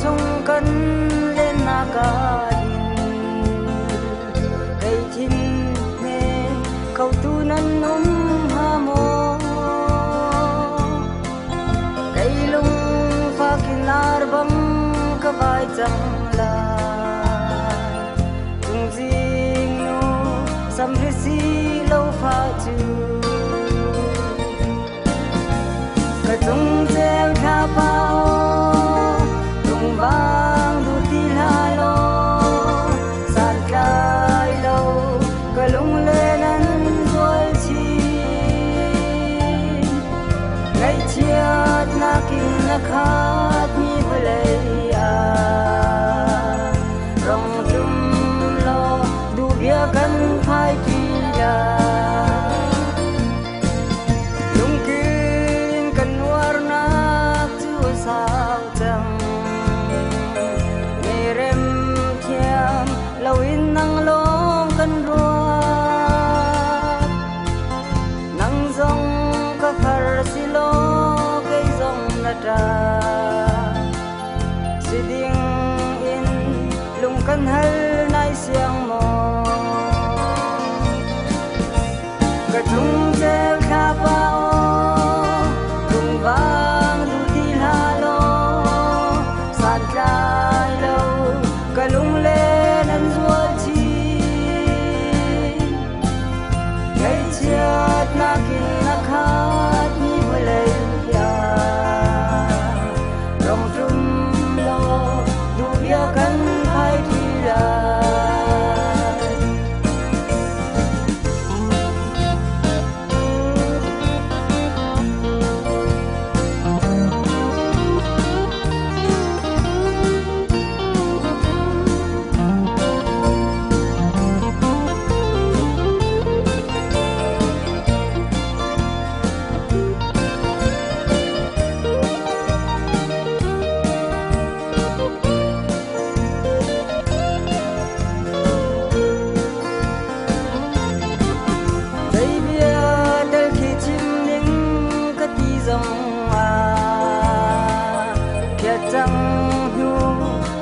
chung kan lên na ka cây chín nè câu tu nan ha mo cây lung pha kinar bang ka vai chang la tung jing nu sam ri si lo pha chu ka chung tel kha pao tung bang du ti la lo san kai lo ka lung le nan doi chi ngai chiat na kin na khat ni vlei a rong tum lo du bia kan phai ti la lung kin kan war na chu sao chang ni rem thiam lo in nang long kan ruat nang zong ka phar si lo kai zong na ta si ding in lung kan hal nai siang mo ka chung tel kha pao tung vang du ti la lo san lai lo ka lung le nan zual chi ngai chiat na kin na khat ni vlei ya rong tum lo du bia kan phai thi la chẳng hu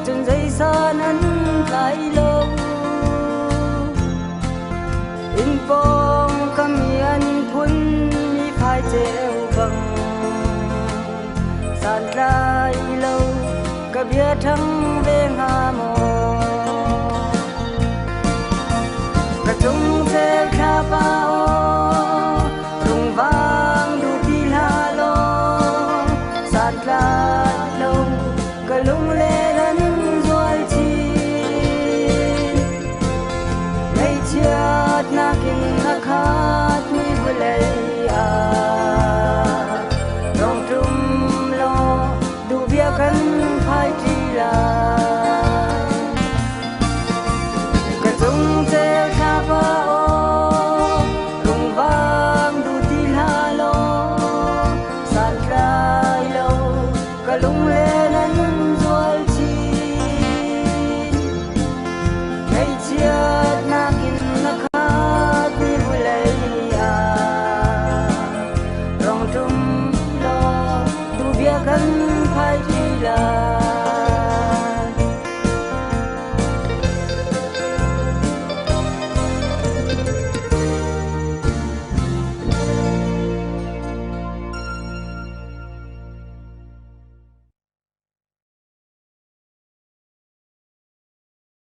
chân dây xa nắn lại lâu in phong kami an phun mi phai treo bằng san lại lâu cả bia thăng về nga mò cả chung xe kha bao rung vang du ti la lo san lại lâu cả lung lê lẫn doi chi ngày chiat na kin na khat mi vlei a rong tum lo du bia kan phai ti la cả chung te kha pa o rung vang du ti la lo san lai lo cả lung lê lẫn doi chi ngày chiat na kin na khat mi vlei a rong tum lo du bia kan phai ti la